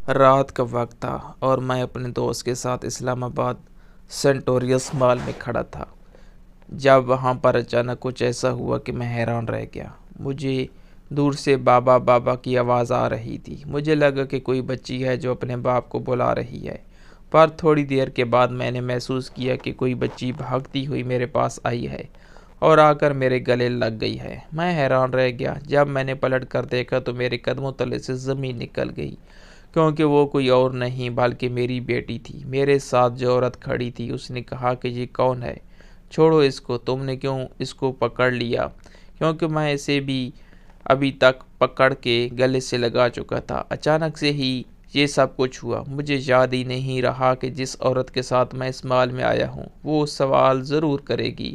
رات کا وقت تھا اور میں اپنے دوست کے ساتھ اسلام آباد سینٹوریس مال میں کھڑا تھا جب وہاں پر اچانک کچھ ایسا ہوا کہ میں حیران رہ گیا۔ مجھے دور سے بابا بابا کی آواز آ رہی تھی۔ مجھے لگا کہ کوئی بچی ہے جو اپنے باپ کو بلا رہی ہے، پر تھوڑی دیر کے بعد میں نے محسوس کیا کہ کوئی بچی بھاگتی ہوئی میرے پاس آئی ہے اور آ کر میرے گلے لگ گئی ہے۔ میں حیران رہ گیا۔ جب میں نے پلٹ کر دیکھا تو میرے قدموں تلے سے زمین نکل گئی، کیونکہ وہ کوئی اور نہیں بلکہ میری بیٹی تھی۔ میرے ساتھ جو عورت کھڑی تھی اس نے کہا کہ یہ کون ہے؟ چھوڑو اس کو، تم نے کیوں اس کو پکڑ لیا؟ کیونکہ میں اسے بھی ابھی تک پکڑ کے گلے سے لگا چکا تھا۔ اچانک سے ہی یہ سب کچھ ہوا۔ مجھے یاد ہی نہیں رہا کہ جس عورت کے ساتھ میں اس مال میں آیا ہوں وہ سوال ضرور کرے گی۔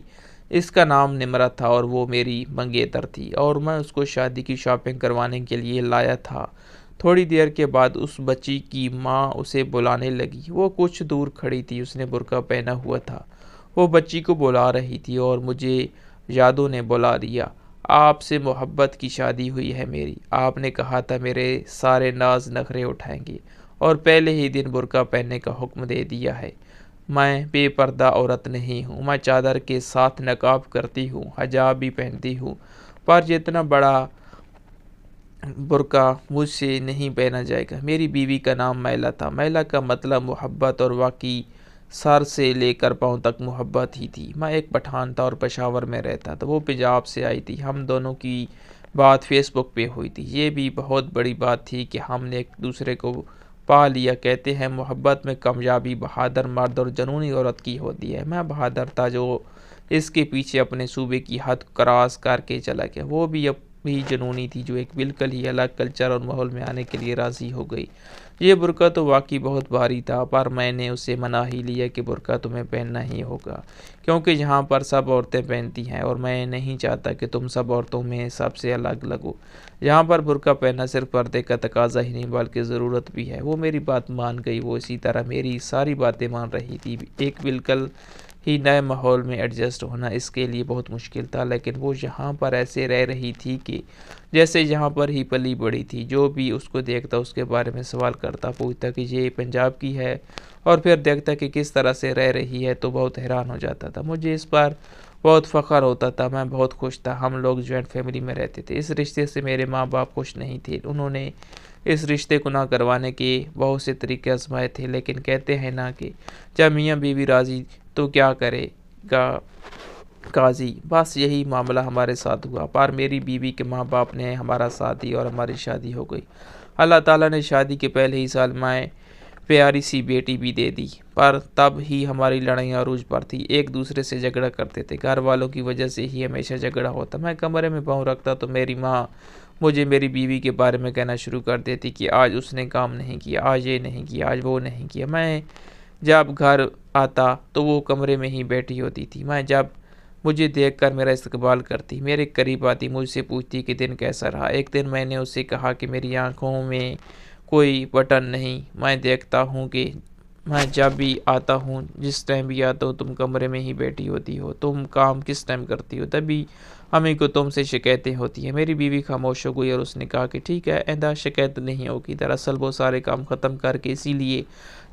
اس کا نام نمرت تھا اور وہ میری منگیتر تھی اور میں اس کو شادی کی شاپنگ کروانے کے لیے لایا تھا۔ تھوڑی دیر کے بعد اس بچی کی ماں اسے بلانے لگی۔ وہ کچھ دور کھڑی تھی، اس نے برقع پہنا ہوا تھا۔ وہ بچی کو بلا رہی تھی اور مجھے یادوں نے بلا دیا۔ آپ سے محبت کی شادی ہوئی ہے میری۔ آپ نے کہا تھا میرے سارے ناز نخرے اٹھائیں گے اور پہلے ہی دن برقع پہننے کا حکم دے دیا ہے۔ میں بے پردہ عورت نہیں ہوں۔ میں چادر کے ساتھ نقاب کرتی ہوں، حجاب بھی پہنتی ہوں، پر جتنا بڑا برقع مجھ سے نہیں پہنا جائے گا۔ میری بیوی کا نام میلا تھا۔ میلا کا مطلب محبت اور واقعی سر سے لے کر پاؤں تک محبت ہی تھی۔ میں ایک پٹھان تھا اور پشاور میں رہتا تھا۔ وہ پنجاب سے آئی تھی۔ ہم دونوں کی بات فیس بک پہ ہوئی تھی۔ یہ بھی بہت بڑی بات تھی کہ ہم نے ایک دوسرے کو پا لیا۔ کہتے ہیں محبت میں کامیابی بہادر مرد اور جنونی عورت کی ہوتی ہے۔ میں بہادر تھا جو اس کے پیچھے اپنے صوبے کی حد کراس کر کے چلا گیا۔ وہ بھی جنونی تھی جو ایک بالکل ہی الگ کلچر اور ماحول میں آنے کے لیے راضی ہو گئی۔ یہ برقع تو واقعی بہت بھاری تھا، پر میں نے اسے منا ہی لیا کہ برقع تمہیں پہننا ہی ہوگا، کیونکہ یہاں پر سب عورتیں پہنتی ہیں اور میں نہیں چاہتا کہ تم سب عورتوں میں سب سے الگ لگو۔ یہاں پر برقع پہننا صرف پردے کا تقاضا ہی نہیں بلکہ ضرورت بھی ہے۔ وہ میری بات مان گئی۔ وہ اسی طرح میری ساری باتیں مان رہی تھی۔ ایک بالکل ہی نئے ماحول میں ایڈجسٹ ہونا اس کے لیے بہت مشکل تھا، لیکن وہ یہاں پر ایسے رہ رہی تھی کہ جیسے یہاں پر ہی پلی بڑی تھی۔ جو بھی اس کو دیکھتا اس کے بارے میں سوال کرتا، پوچھتا کہ یہ پنجاب کی ہے، اور پھر دیکھتا کہ کس طرح سے رہ رہی ہے تو بہت حیران ہو جاتا تھا۔ مجھے اس پر بہت فخر ہوتا تھا۔ میں بہت خوش تھا۔ ہم لوگ جوائنٹ فیملی میں رہتے تھے۔ اس رشتے سے میرے ماں باپ خوش نہیں تھے۔ انہوں نے اس رشتے کو نہ کروانے کے بہت سے طریقے آزمائے تھے، لیکن کہتے ہیں نا کہ جب میاں بیوی راضی تو کیا کرے گا قاضی۔ بس یہی معاملہ ہمارے ساتھ ہوا، پر میری بیوی کے ماں باپ نے ہمارا ساتھ دیا اور ہماری شادی ہو گئی۔ اللہ تعالیٰ نے شادی کے پہلے ہی سال میں پیاری سی بیٹی بھی دے دی، پر تب ہی ہماری لڑائیاں عروج پر تھی۔ ایک دوسرے سے جھگڑا کرتے تھے۔ گھر والوں کی وجہ سے ہی ہمیشہ جھگڑا ہوتا۔ میں کمرے میں پاؤں رکھتا تو میری ماں مجھے میری بیوی کے بارے میں کہنا شروع کر دیتی کہ آج اس نے کام نہیں کیا، آج یہ نہیں کیا، آج وہ نہیں کیا۔ میں جب گھر آتا تو وہ کمرے میں ہی بیٹھی ہوتی تھی۔ میں جب مجھے دیکھ کر میرا استقبال کرتی، میرے قریب آتی، مجھ سے پوچھتی کہ دن کیسا رہا۔ ایک دن میں نے اسے کہا کہ میری آنکھوں میں کوئی بٹن نہیں۔ میں دیکھتا ہوں کہ میں جب بھی آتا ہوں، جس ٹائم بھی آتا ہوں، تم کمرے میں ہی بیٹھی ہوتی ہو۔ تم کام کس ٹائم کرتی ہو؟ تبھی امی کو تم سے شکایتیں ہوتی ہیں۔ میری بیوی خاموش ہو گئی اور اس نے کہا کہ ٹھیک ہے، آئندہ شکایت نہیں ہوگی۔ دراصل وہ سارے کام ختم کر کے اسی لیے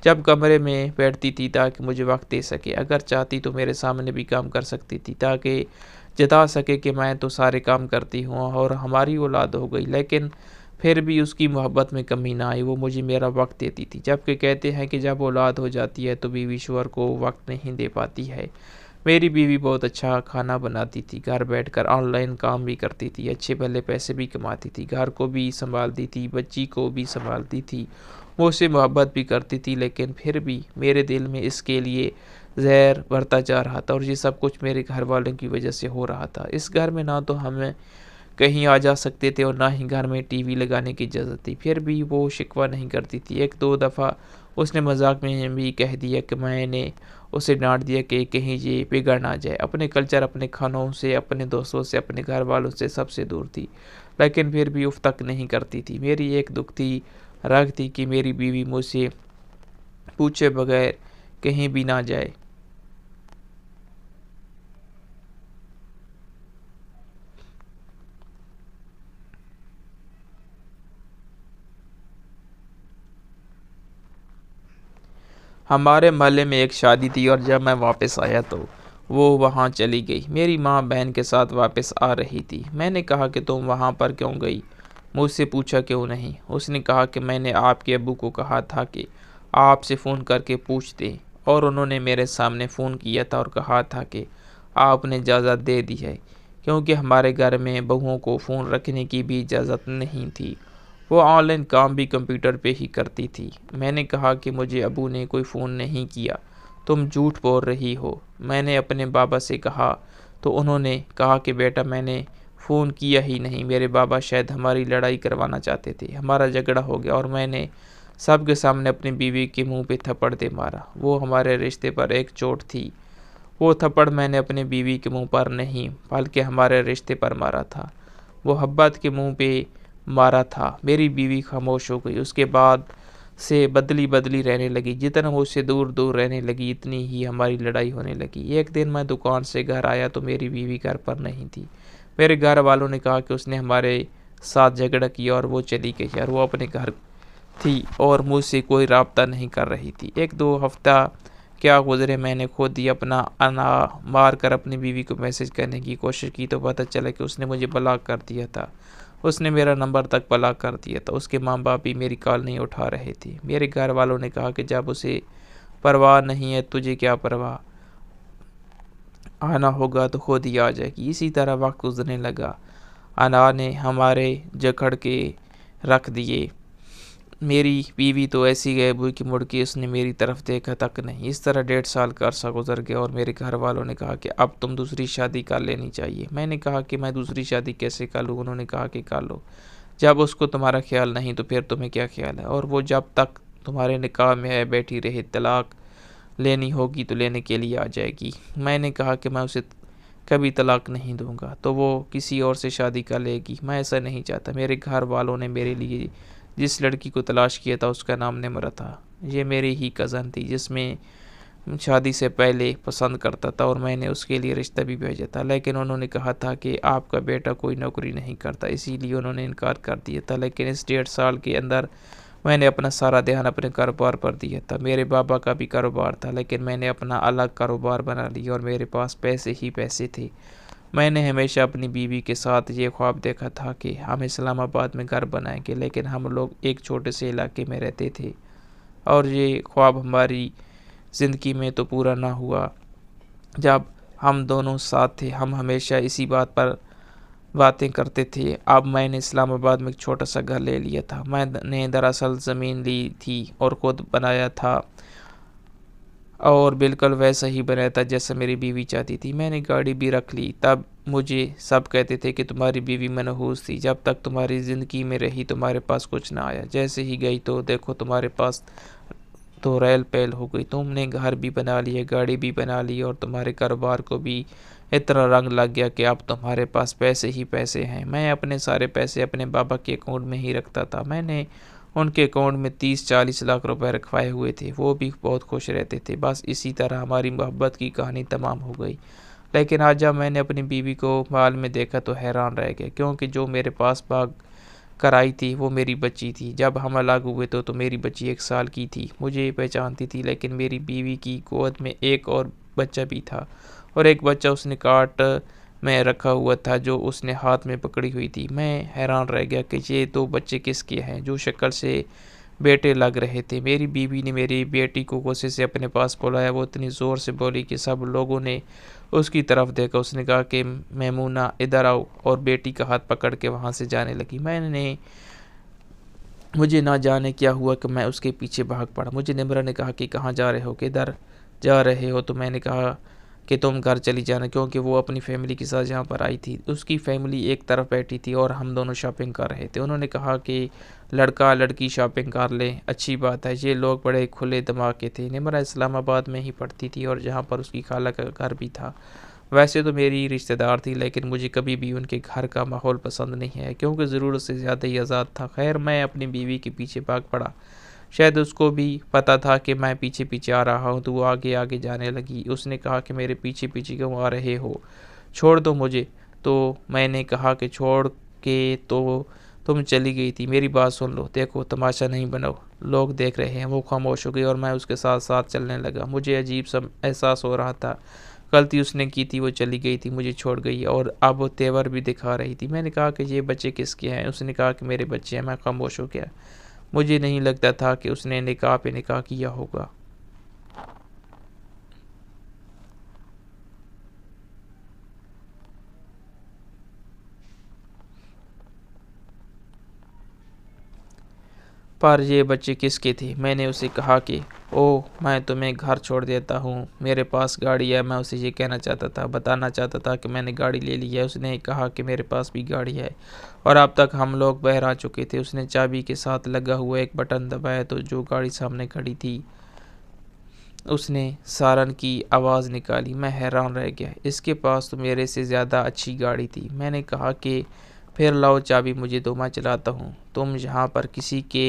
جب کمرے میں بیٹھتی تھی تاکہ مجھے وقت دے سکے۔ اگر چاہتی تو میرے سامنے بھی کام کر سکتی تھی تاکہ جتا سکے کہ میں تو سارے کام کرتی ہوں اور ہماری اولاد ہو گئی، لیکن پھر بھی اس کی محبت میں کمی نہ آئی۔ وہ مجھے میرا وقت دیتی تھی، جبکہ کہتے ہیں کہ جب اولاد ہو جاتی ہے تو بیوی شوہر کو وقت نہیں دے پاتی ہے۔ میری بیوی بہت اچھا کھانا بناتی تھی، گھر بیٹھ کر آن لائن کام بھی کرتی تھی، اچھے بھلے پیسے بھی کماتی تھی، گھر کو بھی سنبھالتی تھی، بچی کو بھی سنبھالتی تھی، وہ اسے محبت بھی کرتی تھی، لیکن پھر بھی میرے دل میں اس کے لیے زہر بڑھتا جا رہا تھا، اور یہ سب کچھ میرے گھر والوں کی وجہ سے ہو رہا تھا۔ اس گھر میں نہ تو ہمیں کہیں آ جا سکتے تھے اور نہ ہی گھر میں ٹی وی لگانے کی اجازت تھی، پھر بھی وہ شکوہ نہیں کرتی تھی۔ ایک دو دفعہ اس نے مذاق میں بھی کہہ دیا کہ میں نے اسے ڈانٹ دیا کہ کہیں یہ بگڑ نہ جائے۔ اپنے کلچر، اپنے کھانوں سے، اپنے دوستوں سے، اپنے گھر والوں سے سب سے دور تھی، لیکن پھر بھی اف تک نہیں کرتی تھی۔ میری ایک دکھتی رگ تھی کہ میری بیوی مجھ سے پوچھے بغیر کہیں بھی نہ جائے۔ ہمارے محلے میں ایک شادی تھی اور جب میں واپس آیا تو وہ وہاں چلی گئی۔ میری ماں بہن کے ساتھ واپس آ رہی تھی۔ میں نے کہا کہ تم وہاں پر کیوں گئی؟ مجھ سے پوچھا کیوں نہیں؟ اس نے کہا کہ میں نے آپ کے ابو کو کہا تھا کہ آپ سے فون کر کے پوچھ دیں، اور انہوں نے میرے سامنے فون کیا تھا اور کہا تھا کہ آپ نے اجازت دے دی ہے، کیونکہ ہمارے گھر میں بہوؤں کو فون رکھنے کی بھی اجازت نہیں تھی۔ وہ آن لائن کام بھی کمپیوٹر پہ ہی کرتی تھی۔ میں نے کہا کہ مجھے ابو نے کوئی فون نہیں کیا، تم جھوٹ بول رہی ہو۔ میں نے اپنے بابا سے کہا تو انہوں نے کہا کہ بیٹا میں نے فون کیا ہی نہیں، میرے بابا شاید ہماری لڑائی کروانا چاہتے تھے۔ ہمارا جھگڑا ہو گیا اور میں نے سب کے سامنے اپنی بیوی کے منہ پہ تھپڑ دے مارا۔ وہ ہمارے رشتے پر ایک چوٹ تھی۔ وہ تھپڑ میں نے اپنی بیوی کے منہ پر نہیں بلکہ ہمارے رشتے پر مارا تھا، محبت کے منہ پہ مارا تھا۔ میری بیوی خاموش ہو گئی۔ اس کے بعد سے بدلی رہنے لگی۔ جتنا وہ اس سے دور دور رہنے لگی اتنی ہی ہماری لڑائی ہونے لگی۔ ایک دن میں دکان سے گھر آیا تو میری بیوی گھر پر نہیں تھی۔ میرے گھر والوں نے کہا کہ اس نے ہمارے ساتھ جھگڑا کیا اور وہ چلی گئی اور وہ اپنے گھر تھی اور مجھ سے کوئی رابطہ نہیں کر رہی تھی۔ ایک دو ہفتہ کیا گزرے، میں نے خود ہی اپنا انا مار کر اپنی بیوی کو میسج کرنے کی کوشش کی تو پتہ چلا کہ اس نے مجھے بلاک کر دیا تھا۔ اس نے میرا نمبر تک بلاک کر دیا تھا۔ اس کے ماں باپ بھی میری کال نہیں اٹھا رہے تھے۔ میرے گھر والوں نے کہا کہ جب اسے پرواہ نہیں ہے تجھے کیا پرواہ، آنا ہوگا تو خود ہی آ جائے گی۔ اسی طرح وقت گزرنے لگا۔ انا نے ہمارے جکڑ کے رکھ دیے۔ میری بیوی تو ایسی غائب ہوئی کہ مڑ کے اس نے میری طرف دیکھا تک نہیں۔ اس طرح 1.5 سال کا عرصہ گزر گیا اور میرے گھر والوں نے کہا کہ اب تم دوسری شادی کر لینی چاہیے۔ میں نے کہا کہ میں دوسری شادی کیسے کر لوں؟ انہوں نے کہا کہ کر لو، جب اس کو تمہارا خیال نہیں تو پھر تمہیں کیا خیال ہے؟ اور وہ جب تک تمہارے نکاح میں ہے بیٹھی رہے، طلاق لینی ہوگی تو لینے کے لیے آ جائے گی۔ میں نے کہا کہ میں اسے کبھی طلاق نہیں دوں گا تو وہ کسی اور سے شادی کر لے گی۔ میں ایسا نہیں چاہتا۔ میرے گھر والوں نے میرے لیے جس لڑکی کو تلاش کیا تھا اس کا نام نمرہ تھا۔ یہ میری ہی کزن تھی جس میں شادی سے پہلے پسند کرتا تھا اور میں نے اس کے لیے رشتہ بھی بھیجا تھا، لیکن انہوں نے کہا تھا کہ آپ کا بیٹا کوئی نوکری نہیں کرتا، اسی لیے انہوں نے انکار کر دیا تھا۔ لیکن اس 1.5 سال کے اندر میں نے اپنا سارا دھیان اپنے کاروبار پر دیا تھا۔ میرے بابا کا بھی کاروبار تھا لیکن میں نے اپنا الگ کاروبار بنا لیا اور میرے پاس پیسے ہی پیسے تھے۔ میں نے ہمیشہ اپنی بیوی کے ساتھ یہ خواب دیکھا تھا کہ ہم اسلام آباد میں گھر بنائیں گے، لیکن ہم لوگ ایک چھوٹے سے علاقے میں رہتے تھے اور یہ خواب ہماری زندگی میں تو پورا نہ ہوا۔ جب ہم دونوں ساتھ تھے ہم ہمیشہ اسی بات پر باتیں کرتے تھے۔ اب میں نے اسلام آباد میں ایک چھوٹا سا گھر لے لیا تھا۔ میں نے دراصل زمین لی تھی اور خود بنایا تھا اور بالکل ویسا ہی بنایا تھا جیسا میری بیوی چاہتی تھی۔ میں نے گاڑی بھی رکھ لی۔ تب مجھے سب کہتے تھے کہ تمہاری بیوی منحوس تھی، جب تک تمہاری زندگی میں رہی تمہارے پاس کچھ نہ آیا، جیسے ہی گئی تو دیکھو تمہارے پاس تو ریل پیل ہو گئی، تم نے گھر بھی بنا لیا، گاڑی بھی بنا لی اور تمہارے کاروبار کو بھی اتنا رنگ لگ گیا کہ اب تمہارے پاس پیسے ہی پیسے ہیں۔ میں اپنے سارے پیسے اپنے بابا کے اکاؤنٹ میں ہی رکھتا تھا۔ میں نے ان کے اکاؤنٹ میں 30-40 لاکھ روپے رکھوائے ہوئے تھے، وہ بھی بہت خوش رہتے تھے۔ بس اسی طرح ہماری محبت کی کہانی تمام ہو گئی۔ لیکن آج جب میں نے اپنی بیوی کو مال میں دیکھا تو حیران رہ گیا، کیونکہ جو میرے پاس بھاگ کر آئی تھی وہ میری بچی تھی۔ جب ہم الگ ہوئے تو میری بچی 1 سال کی تھی، مجھے پہچانتی تھی، لیکن میری بیوی کی گود میں ایک اور بچہ بھی تھا اور ایک بچہ اس نے کاٹ میں رکھا ہوا تھا جو اس نے ہاتھ میں پکڑی ہوئی تھی۔ میں حیران رہ گیا کہ یہ 2 بچے کس کے ہیں جو شکل سے بیٹے لگ رہے تھے۔ میری بیوی نے میری بیٹی کو غصے سے اپنے پاس بلایا، وہ اتنی زور سے بولی کہ سب لوگوں نے اس کی طرف دیکھا۔ اس نے کہا کہ میمونہ ادھر آؤ اور بیٹی کا ہاتھ پکڑ کے وہاں سے جانے لگی۔ مجھے نہ جانے کیا ہوا کہ میں اس کے پیچھے بھاگ پڑا۔ مجھے نمرہ نے کہا کہ کہاں جا رہے ہو، کدھر جا رہے ہو؟ تو میں نے کہا کہ تم گھر چلی جانا، کیونکہ وہ اپنی فیملی کے ساتھ یہاں پر آئی تھی۔ اس کی فیملی ایک طرف بیٹھی تھی اور ہم دونوں شاپنگ کر رہے تھے۔ انہوں نے کہا کہ لڑکا لڑکی شاپنگ کر لیں، اچھی بات ہے۔ یہ لوگ بڑے کھلے دماغ کے تھے۔ نمرہ اسلام آباد میں ہی پڑھتی تھی اور جہاں پر اس کی خالہ کا گھر بھی تھا۔ ویسے تو میری رشتہ دار تھی لیکن مجھے کبھی بھی ان کے گھر کا ماحول پسند نہیں ہے کیونکہ ضرورت سے زیادہ ہی آزاد تھا۔ خیر میں اپنی بیوی کے پیچھے بھاگ پڑا۔ شاید اس کو بھی پتہ تھا کہ میں پیچھے پیچھے آ رہا ہوں تو وہ آگے آگے جانے لگی۔ اس نے کہا کہ میرے پیچھے پیچھے کیوں آ رہے ہو، چھوڑ دو مجھے۔ تو میں نے کہا کہ چھوڑ کے تو تم چلی گئی تھی، میری بات سن لو، دیکھو تماشا نہیں بناؤ، لوگ دیکھ رہے ہیں۔ وہ خاموش ہو گئی اور میں اس کے ساتھ ساتھ چلنے لگا۔ مجھے عجیب سا احساس ہو رہا تھا، غلطی اس نے کی تھی، وہ چلی گئی تھی، مجھے چھوڑ گئی اور اب وہ تیور بھی دکھا رہی تھی۔ میں نے کہا کہ یہ بچے کس کے ہیں؟ اس نے کہا کہ میرے بچے ہیں۔ میں خاموش ہو گیا، مجھے نہیں لگتا تھا کہ اس نے نکاح پہ نکاح کیا ہوگا۔ پر یہ بچے کس کے تھے؟ میں نے اسے کہا کہ میں تمہیں گھر چھوڑ دیتا ہوں، میرے پاس گاڑی ہے۔ میں اسے یہ کہنا چاہتا تھا، بتانا چاہتا تھا کہ میں نے گاڑی لے لی ہے۔ اس نے کہا کہ میرے پاس بھی گاڑی ہے اور اب تک ہم لوگ باہر آ چکے تھے۔ اس نے چابی کے ساتھ لگا ہوا ایک بٹن دبایا تو جو گاڑی سامنے کھڑی تھی اس نے سارن کی آواز نکالی۔ میں حیران رہ گیا، اس کے پاس تو میرے سے زیادہ اچھی گاڑی تھی۔ میں نے کہا کہ پھر لاؤ چابی مجھے دو، میں چلاتا ہوں۔ تم یہاں پر کسی کے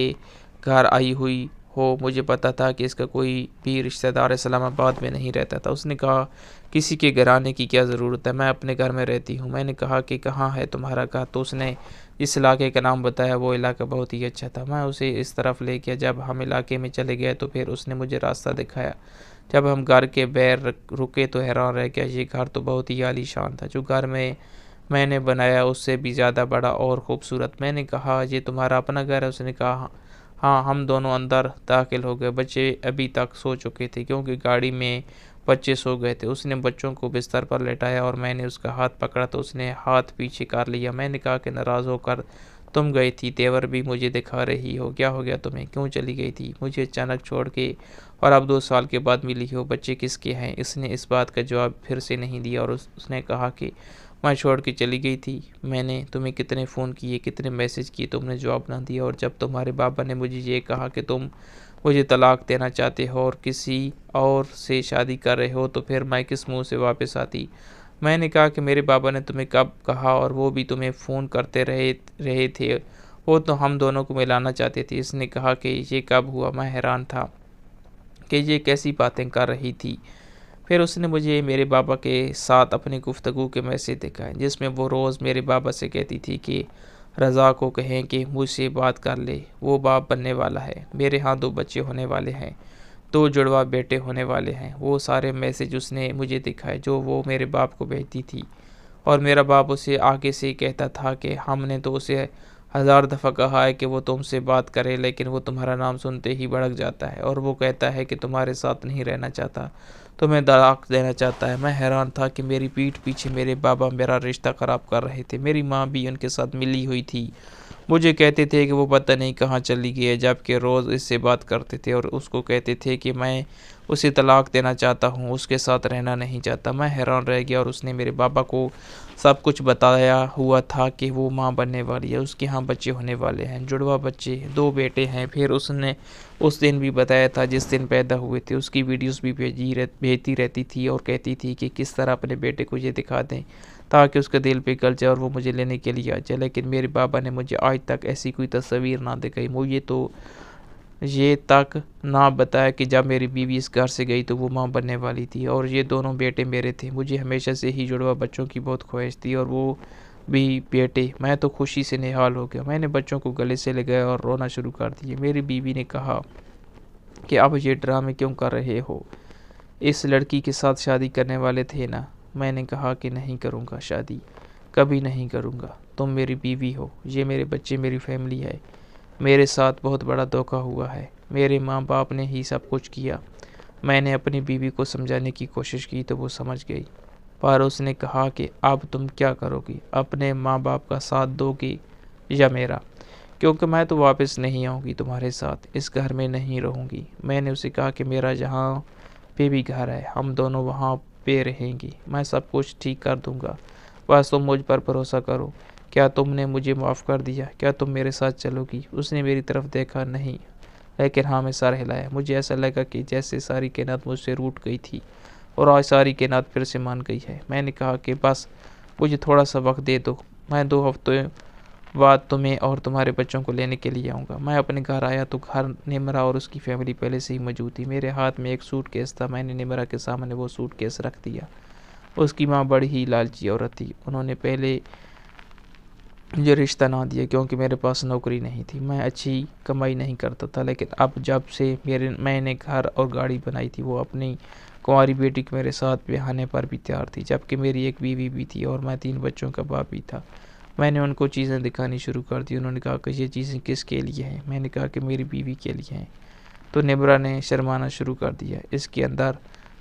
گھر آئی ہوئی ہو؟ مجھے پتا تھا کہ اس کا کوئی بھی رشتہ دار اسلام آباد میں نہیں رہتا تھا۔ اس نے کہا کسی کے گھر آنے کی کیا ضرورت ہے، میں اپنے گھر میں رہتی ہوں۔ میں نے کہا کہ کہاں ہے تمہارا گھر؟ تو اس نے اس علاقے کا نام بتایا۔ وہ علاقہ بہت ہی اچھا تھا۔ میں اسے اس طرف لے گیا۔ جب ہم علاقے میں چلے گئے تو پھر اس نے مجھے راستہ دکھایا۔ جب ہم گھر کے باہر رکے تو حیران رہ گیا، یہ گھر تو بہت ہی عالی شان تھا۔ جو گھر میں نے بنایا اس سے بھی زیادہ بڑا اور خوبصورت۔ میں نے کہا یہ تمہارا اپنا گھر ہے؟ اس نے کہا ہاں۔ ہم دونوں اندر داخل ہو گئے۔ بچے ابھی تک سو چکے تھے کیونکہ گاڑی میں بچے سو گئے تھے۔ اس نے بچوں کو بستر پر لٹایا اور میں نے اس کا ہاتھ پکڑا تو اس نے ہاتھ پیچھے کر لیا۔ میں نے کہا کہ ناراض ہو کر تم گئی تھی، تیور بھی مجھے دکھا رہی ہو، کیا ہو گیا تمہیں؟ کیوں چلی گئی تھی مجھے اچانک چھوڑ کے اور اب 2 سال کے بعد ملی ہو؟ بچے کس کے ہیں؟ اس نے اس بات کا جواب پھر سے نہیں دیا اور اس نے کہا کہ میں چھوڑ کے چلی گئی تھی۔ میں نے تمہیں کتنے فون کیے، کتنے میسج کیے، تم نے جواب نہ دیا، اور جب تمہارے بابا نے مجھے یہ کہا کہ تم مجھے طلاق دینا چاہتے ہو اور کسی اور سے شادی کر رہے ہو تو پھر میں کس منہ سے واپس آتی؟ میں نے کہا کہ میرے بابا نے تمہیں کب کہا؟ اور وہ بھی تمہیں فون کرتے رہے تھے، وہ تو ہم دونوں کو ملانا چاہتے تھے۔ اس نے کہا کہ یہ کب ہوا؟ میں حیران تھا کہ یہ کیسی باتیں کر رہی تھی۔ پھر اس نے مجھے میرے بابا کے ساتھ اپنی گفتگو کے میسج دکھائے جس میں وہ روز میرے بابا سے کہتی تھی کہ رضا کو کہیں کہ مجھ سے بات کر لے، وہ باپ بننے والا ہے، میرے ہاں 2 بچے ہونے والے ہیں، 2 جڑوا بیٹے ہونے والے ہیں۔ وہ سارے میسج اس نے مجھے دکھائے جو وہ میرے باپ کو بھیجتی تھی، اور میرا باپ اسے آگے سے کہتا تھا کہ ہم نے تو اسے 1000 دفعہ کہا ہے کہ وہ تم سے بات کرے لیکن وہ تمہارا نام سنتے ہی بھڑک جاتا ہے اور وہ کہتا ہے کہ تمہارے ساتھ نہیں رہنا چاہتا، تمہیں طلاق دینا چاہتا ہے۔ میں حیران تھا کہ میری پیٹھ پیچھے میرے بابا میرا رشتہ خراب کر رہے تھے۔ میری ماں بھی ان کے ساتھ ملی ہوئی تھی، مجھے کہتے تھے کہ وہ پتہ نہیں کہاں چلی گئی ہے، جبکہ روز اس سے بات کرتے تھے اور اس کو کہتے تھے کہ میں اسے طلاق دینا چاہتا ہوں، اس کے ساتھ رہنا نہیں چاہتا۔ میں حیران رہ گیا اور اس نے میرے بابا کو سب کچھ بتایا ہوا تھا کہ وہ ماں بننے والی ہے، اس کے ہاں بچے ہونے والے ہیں، جڑوا بچے، 2 بیٹے ہیں۔ پھر اس نے اس دن بھی بتایا تھا جس دن پیدا ہوئے تھے، اس کی ویڈیوز بھی بھیجتی رہتی تھی اور کہتی تھی کہ کس طرح اپنے بیٹے کو یہ دکھا دیں تاکہ اس کا دل پگھل جائے اور وہ مجھے لینے کے لیے آ جائے، لیکن میرے بابا نے مجھے آج تک ایسی کوئی تصویر نہ دکھائی۔ مجھے تو یہ تک نہ بتایا کہ جب میری بیوی اس گھر سے گئی تو وہ ماں بننے والی تھی اور یہ دونوں بیٹے میرے تھے۔ مجھے ہمیشہ سے ہی جڑوا بچوں کی بہت خواہش تھی اور وہ بھی بیٹے۔ میں تو خوشی سے نہال ہو گیا، میں نے بچوں کو گلے سے لگایا اور رونا شروع کر دیا۔ میری بیوی نے کہا کہ اب یہ ڈرامے کیوں کر رہے ہو؟ اس لڑکی کے ساتھ شادی کرنے والے تھے نا؟ میں نے کہا کہ نہیں کروں گا شادی، کبھی نہیں کروں گا۔ تم میری بیوی ہو، یہ میرے بچے، میری فیملی ہے۔ میرے ساتھ بہت بڑا دھوکہ ہوا ہے، میرے ماں باپ نے ہی سب کچھ کیا۔ میں نے اپنی بیوی کو سمجھانے کی کوشش کی تو وہ سمجھ گئی، پر اس نے کہا کہ اب تم کیا کرو گی؟ اپنے ماں باپ کا ساتھ دو گی یا میرا؟ کیونکہ میں تو واپس نہیں آؤں گی تمہارے ساتھ، اس گھر میں نہیں رہوں گی۔ میں نے اسے کہا کہ میرا یہاں پہ بھی گھر ہے، ہم دونوں وہاں پہ رہیں گی، میں سب کچھ ٹھیک کر دوں گا، بس تم مجھ پر بھروسہ کرو۔ کیا تم نے مجھے معاف کر دیا؟ کیا تم میرے ساتھ چلو گی؟ اس نے میری طرف دیکھا نہیں، لیکن ہاں میں سر ہلایا۔ مجھے ایسا لگا کہ جیسے ساری کائنات مجھ سے روٹ گئی تھی اور آج ساری کائنات پھر سے مان گئی ہے۔ میں نے کہا کہ بس مجھے تھوڑا سا وقت دے دو، میں 2 ہفتے بعد تمہیں اور تمہارے بچوں کو لینے کے لیے آؤں گا۔ میں اپنے گھر آیا تو گھر نمرا اور اس کی فیملی پہلے سے ہی موجود تھی۔ میرے ہاتھ میں ایک سوٹ کیس تھا، میں نے نمرا کے سامنے وہ سوٹ کیس رکھ دیا۔ اس کی ماں بڑی ہی لالچی عورت تھی، انہوں نے پہلے مجھے رشتہ نہ دیا کیونکہ میرے پاس نوکری نہیں تھی، میں اچھی کمائی نہیں کرتا تھا، لیکن اب جب سے میں نے گھر اور گاڑی بنائی تھی، وہ اپنی کنواری بیٹی کو میرے ساتھ بیاہنے پر بھی تیار تھی، جبکہ میری ایک بیوی بھی تھی اور میں 3 بچوں کا باپ بھی تھا۔ میں نے ان کو چیزیں دکھانی شروع کر دی۔ انہوں نے کہا کہ یہ چیزیں کس کے لیے ہیں؟ میں نے کہا کہ میری بیوی کے لیے ہیں۔ تو نمرہ نے شرمانا شروع کر دیا۔ اس کے اندر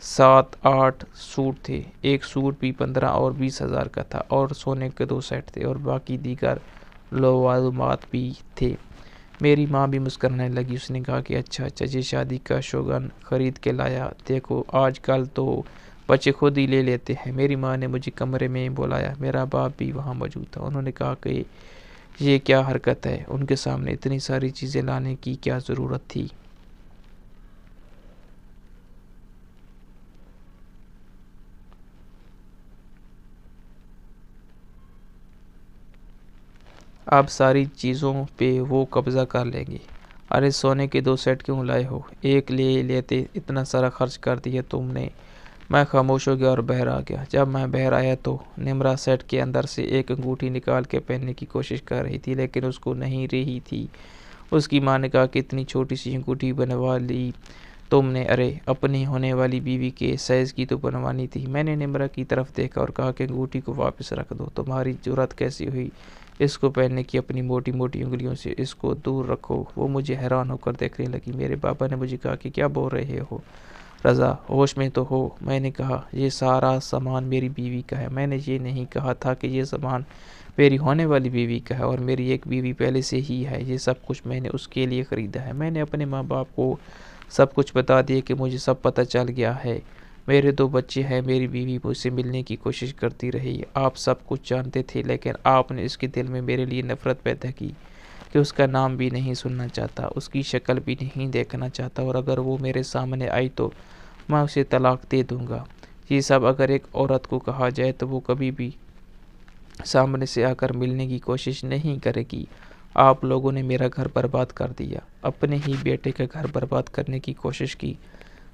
7-8 سوٹ تھے، ایک سوٹ بھی 15 اور 20,000 کا تھا، اور سونے کے 2 سیٹ تھے، اور باقی دیگر لوازمات بھی تھے۔ میری ماں بھی مسکرانے لگی۔ اس نے کہا کہ اچھا یہ شادی کا شوگن خرید کے لایا، دیکھو آج کل تو بچے خود ہی لے لیتے ہیں۔ میری ماں نے مجھے کمرے میں بلایا، میرا باپ بھی وہاں موجود تھا۔ انہوں نے کہا کہ یہ کیا حرکت ہے، ان کے سامنے اتنی ساری چیزیں لانے کی کیا ضرورت تھی؟ آپ ساری چیزوں پہ وہ قبضہ کر لیں گے۔ ارے سونے کے 2 سیٹ کیوں لائے ہو؟ ایک لے لیتے، اتنا سارا خرچ کر دیا تم نے۔ میں خاموش ہو گیا اور باہر آ گیا۔ جب میں باہر آیا تو نمرہ سیٹ کے اندر سے ایک انگوٹھی نکال کے پہننے کی کوشش کر رہی تھی، لیکن اس کو نہیں رہی تھی۔ اس کی ماں نے کہا کہ اتنی چھوٹی سی انگوٹھی بنوا لی تم نے؟ ارے اپنی ہونے والی بیوی کے سائز کی تو بنوانی تھی۔ میں نے نمرہ کی طرف دیکھا اور کہا کہ انگوٹھی کو واپس رکھ دو۔ تمہاری جرأت کیسی ہوئی اس کو پہننے کی؟ اپنی موٹی موٹی انگلیوں سے اس کو دور رکھو۔ وہ مجھے حیران ہو کر دیکھنے لگی۔ میرے پاپا نے مجھے کہا کہ کیا بول رہے ہو رضا، ہوش میں تو ہو؟ میں نے کہا یہ سارا سامان میری بیوی کا ہے۔ میں نے یہ نہیں کہا تھا کہ یہ سامان میری ہونے والی بیوی کا ہے، اور میری ایک بیوی پہلے سے ہی ہے۔ یہ سب کچھ میں نے اس کے لیے خریدا ہے۔ میں نے اپنے ماں باپ کو سب کچھ بتا دیا کہ مجھے سب پتہ چل گیا ہے۔ میرے 2 بچے ہیں، میری بیوی مجھ سے ملنے کی کوشش کرتی رہی۔ آپ سب کچھ جانتے تھے، لیکن آپ نے اس کے دل میں میرے لیے نفرت پیدا کی کہ اس کا نام بھی نہیں سننا چاہتا، اس کی شکل بھی نہیں دیکھنا چاہتا، اور اگر وہ میرے سامنے آئی تو میں اسے طلاق دے دوں گا۔ یہ سب اگر ایک عورت کو کہا جائے تو وہ کبھی بھی سامنے سے آ کر ملنے کی کوشش نہیں کرے گی۔ آپ لوگوں نے میرا گھر برباد کر دیا، اپنے ہی بیٹے کا گھر برباد کرنے کی کوشش کی،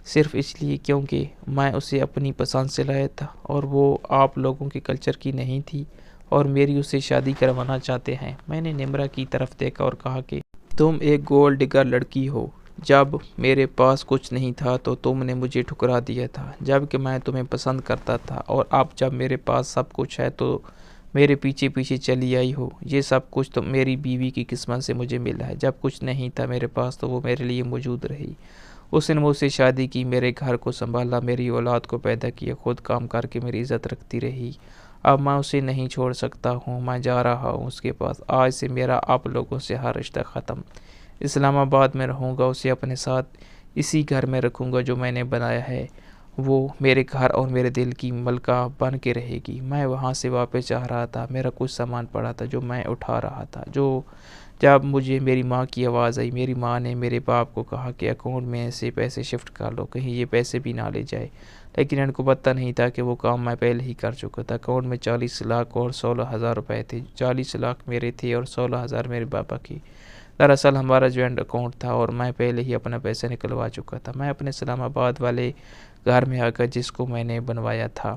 صرف اس لیے کیونکہ میں اسے اپنی پسند سے لایا تھا اور وہ آپ لوگوں کے کلچر کی نہیں تھی، اور میری اسے شادی کروانا چاہتے ہیں۔ میں نے نمرہ کی طرف دیکھا اور کہا کہ تم ایک گولڈ ڈگر لڑکی ہو۔ جب میرے پاس کچھ نہیں تھا تو تم نے مجھے ٹھکرا دیا تھا، جبکہ میں تمہیں پسند کرتا تھا، اور اب جب میرے پاس سب کچھ ہے تو میرے پیچھے پیچھے چلی آئی ہو۔ یہ سب کچھ تو میری بیوی کی قسمت سے مجھے ملا ہے۔ جب کچھ نہیں تھا میرے پاس تو وہ میرے لیے موجود رہی۔ اس نے مجھ سے شادی کی، میرے گھر کو سنبھالا، میری اولاد کو پیدا کیا، خود کام کر کے میری عزت رکھتی رہی۔ اب میں اسے نہیں چھوڑ سکتا ہوں، میں جا رہا ہوں اس کے پاس۔ آج سے میرا آپ لوگوں سے ہر رشتہ ختم۔ اسلام آباد میں رہوں گا، اسے اپنے ساتھ اسی گھر میں رکھوں گا جو میں نے بنایا ہے۔ وہ میرے گھر اور میرے دل کی ملکہ بن کے رہے گی۔ میں وہاں سے واپس آ رہا تھا، میرا کچھ سامان پڑا تھا جو میں اٹھا رہا تھا، جب مجھے میری ماں کی آواز آئی۔ میری ماں نے میرے باپ کو کہا کہ اکاؤنٹ میں سے پیسے شفٹ کر لو، کہیں یہ پیسے بھی نہ لے جائے، لیکن ان کو پتہ نہیں تھا کہ وہ کام میں پہلے ہی کر چکا تھا۔ اکاؤنٹ میں 40 لاکھ اور 16,000 روپے تھے۔ 40 لاکھ میرے تھے اور 16,000 میرے پاپا کے۔ دراصل ہمارا جوائنٹ اکاؤنٹ تھا اور میں پہلے ہی اپنا پیسہ نکلوا چکا تھا۔ میں اپنے اسلام آباد والے گھر میں آ کر جس کو میں نے بنوایا تھا،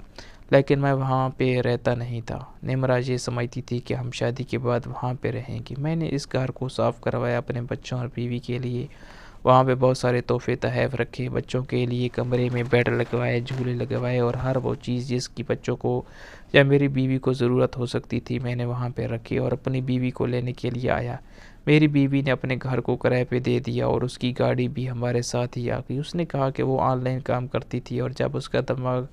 لیکن میں وہاں پہ رہتا نہیں تھا۔ نمرہ یہ سمجھتی تھی کہ ہم شادی کے بعد وہاں پہ رہیں گے۔ میں نے اس گھر کو صاف کروایا اپنے بچوں اور بیوی کے لیے۔ وہاں پہ بہت سارے تحفے تحائف رکھے، بچوں کے لیے کمرے میں بیڈ لگوائے، جھولے لگوائے، اور ہر وہ چیز جس کی بچوں کو یا میری بیوی کو ضرورت ہو سکتی تھی میں نے وہاں پہ رکھی، اور اپنی بیوی کو لینے کے لیے آیا۔ میری بیوی نے اپنے گھر کو کرائے پہ دے دیا اور اس کی گاڑی بھی ہمارے ساتھ ہی آ گئی۔ اس نے کہا کہ وہ آن لائن کام کرتی تھی، اور جب اس کا دماغ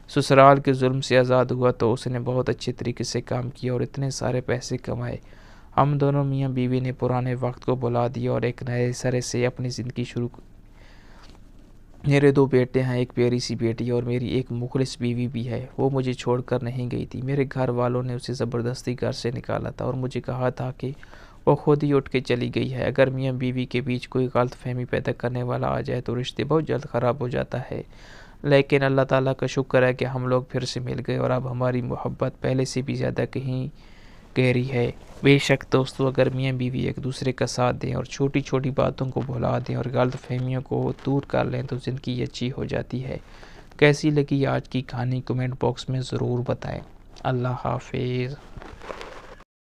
سسرال کے ظلم سے آزاد ہوا تو اس نے بہت اچھے طریقے سے کام کیا اور اتنے سارے پیسے کمائے۔ ہم دونوں میاں بیوی نے پرانے وقت کو بھلا دیا اور ایک نئے سرے سے اپنی زندگی شروع کی۔ میرے 2 بیٹے ہیں، ایک پیاری سی بیٹی اور میری ایک مخلص بیوی بھی ہے۔ وہ مجھے چھوڑ کر نہیں گئی تھی۔ میرے گھر والوں نے اسے زبردستی گھر سے نکالا تھا اور مجھے کہا تھا کہ وہ خود ہی اٹھ کے چلی گئی ہے۔ اگر میاں بیوی کے بیچ کوئی غلط فہمی پیدا کرنے والا آ جائے تو رشتے بہت جلد خراب ہو جاتا ہے، لیکن اللہ تعالیٰ کا شکر ہے کہ ہم لوگ پھر سے مل گئے، اور اب ہماری محبت پہلے سے بھی زیادہ کہیں گہری ہے۔ بے شک دوستو، اگر میاں بیوی ایک دوسرے کا ساتھ دیں اور چھوٹی چھوٹی باتوں کو بھلا دیں اور غلط فہمیوں کو دور کر لیں تو زندگی اچھی ہو جاتی ہے۔ کیسی لگی آج کی کہانی کمنٹ باکس میں ضرور بتائیں۔ اللہ حافظ۔